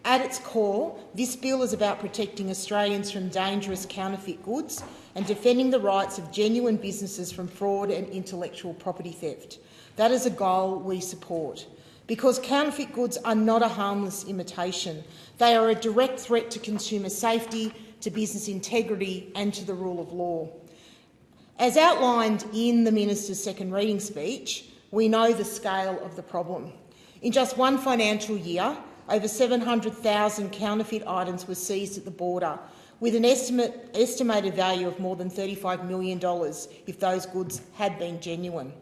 At its core, this bill is about protecting Australians from dangerous counterfeit goods and defending the rights of genuine businesses from fraud and intellectual property theft. That is a goal we support, because counterfeit goods are not a harmless imitation. They are a direct threat to consumer safety, to business integrity and to the rule of law. As outlined in the Minister's second reading speech, we know the scale of the problem. In just one financial year, over 700,000 counterfeit items were seized at the border, with an estimated value of more than $35 million if those goods had been genuine.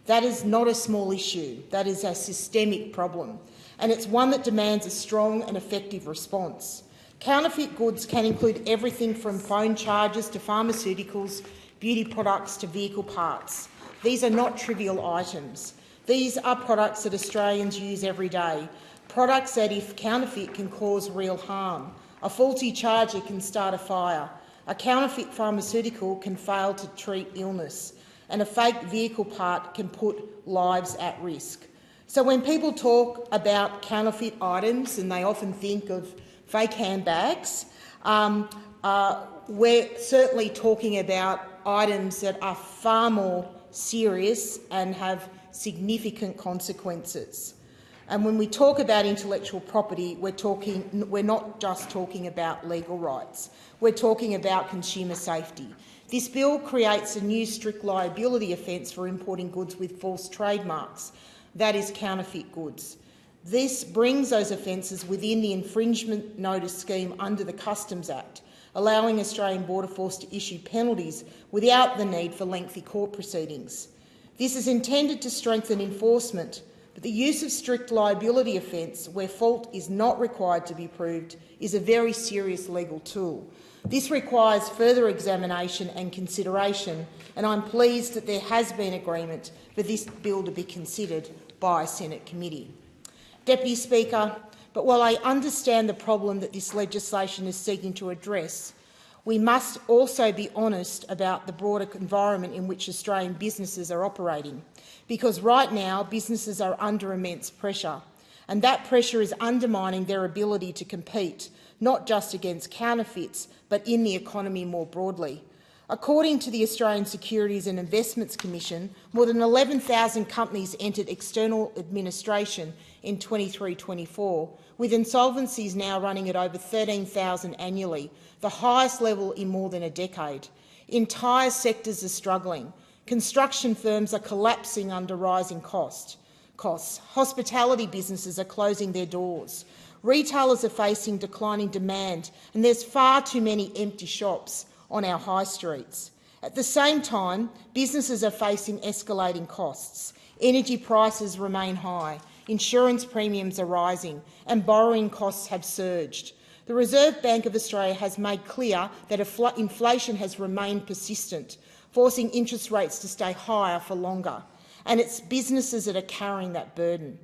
That is not a small issue. That is a systemic problem, and it's one that demands a strong and effective response. Counterfeit goods can include everything from phone chargers to pharmaceuticals, beauty products to vehicle parts. These are not trivial items. These are products that Australians use every day, products that, if counterfeit, can cause real harm. A faulty charger can start a fire. A counterfeit pharmaceutical can fail to treat illness. And a fake vehicle part can put lives at risk. So when people talk about counterfeit items, and they often think of fake handbags, we're certainly talking about items that are far more serious and have significant consequences. And when we talk about intellectual property, we're not just talking about legal rights. We're talking about consumer safety. This bill creates a new strict liability offence for importing goods with false trademarks, that is, counterfeit goods. This brings those offences within the infringement notice scheme under the Customs Act, allowing Australian Border Force to issue penalties without the need for lengthy court proceedings. This is intended to strengthen enforcement, but the use of strict liability offence, where fault is not required to be proved, is a very serious legal tool. This requires further examination and consideration, and I'm pleased that there has been agreement for this bill to be considered by a Senate committee. Deputy Speaker, but while I understand the problem that this legislation is seeking to address, we must also be honest about the broader environment in which Australian businesses are operating, because right now businesses are under immense pressure, and that pressure is undermining their ability to compete, not just against counterfeits, but in the economy more broadly. According to the Australian Securities and Investments Commission, more than 11,000 companies entered external administration in 23-24, with insolvencies now running at over 13,000 annually, the highest level in more than a decade. Entire sectors are struggling. Construction firms are collapsing under rising costs. Hospitality businesses are closing their doors. Retailers are facing declining demand, and there's far too many empty shops on our high streets. At the same time, businesses are facing escalating costs. Energy prices remain high, insurance premiums are rising, and borrowing costs have surged. The Reserve Bank of Australia has made clear that inflation has remained persistent, forcing interest rates to stay higher for longer, and it's businesses that are carrying that burden.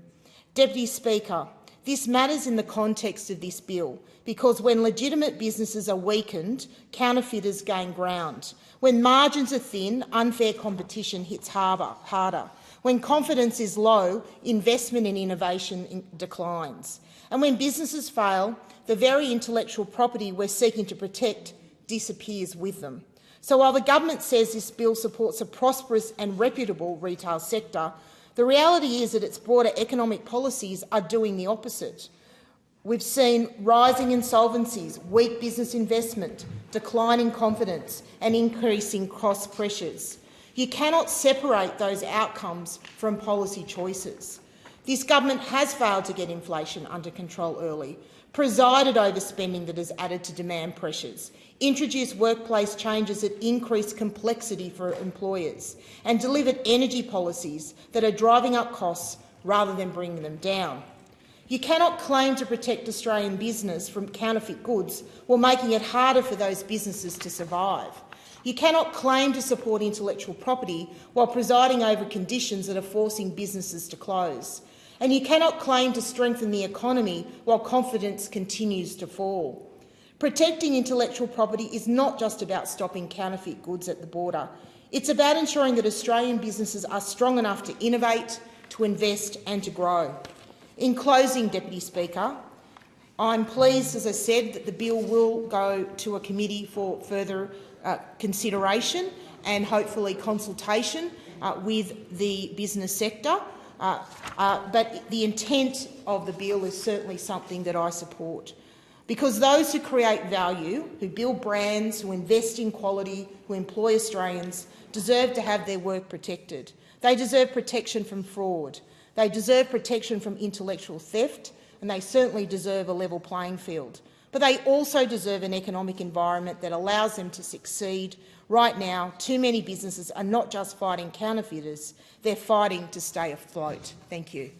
Deputy Speaker, this matters in the context of this bill, because when legitimate businesses are weakened, counterfeiters gain ground. When margins are thin, unfair competition hits harder. When confidence is low, investment in innovation declines. And when businesses fail, the very intellectual property we're seeking to protect disappears with them. So while the government says this bill supports a prosperous and reputable retail sector, the reality is that its broader economic policies are doing the opposite. We've seen rising insolvencies, weak business investment, declining confidence and increasing cost pressures. You cannot separate those outcomes from policy choices. This government has failed to get inflation under control early, presided over spending that has added to demand pressures, introduced workplace changes that increase complexity for employers, and delivered energy policies that are driving up costs rather than bringing them down. You cannot claim to protect Australian business from counterfeit goods while making it harder for those businesses to survive. You cannot claim to support intellectual property while presiding over conditions that are forcing businesses to close. And you cannot claim to strengthen the economy while confidence continues to fall. Protecting intellectual property is not just about stopping counterfeit goods at the border. It's about ensuring that Australian businesses are strong enough to innovate, to invest and to grow. In closing, Deputy Speaker, I'm pleased, as I said, that the bill will go to a committee for further consideration and hopefully consultation with the business sector. But the intent of the bill is certainly something that I support, because those who create value, who build brands, who invest in quality, who employ Australians, deserve to have their work protected. They deserve protection from fraud. They deserve protection from intellectual theft, and they certainly deserve a level playing field. But they also deserve an economic environment that allows them to succeed. Right now, too many businesses are not just fighting counterfeiters, they're fighting to stay afloat. Thank you.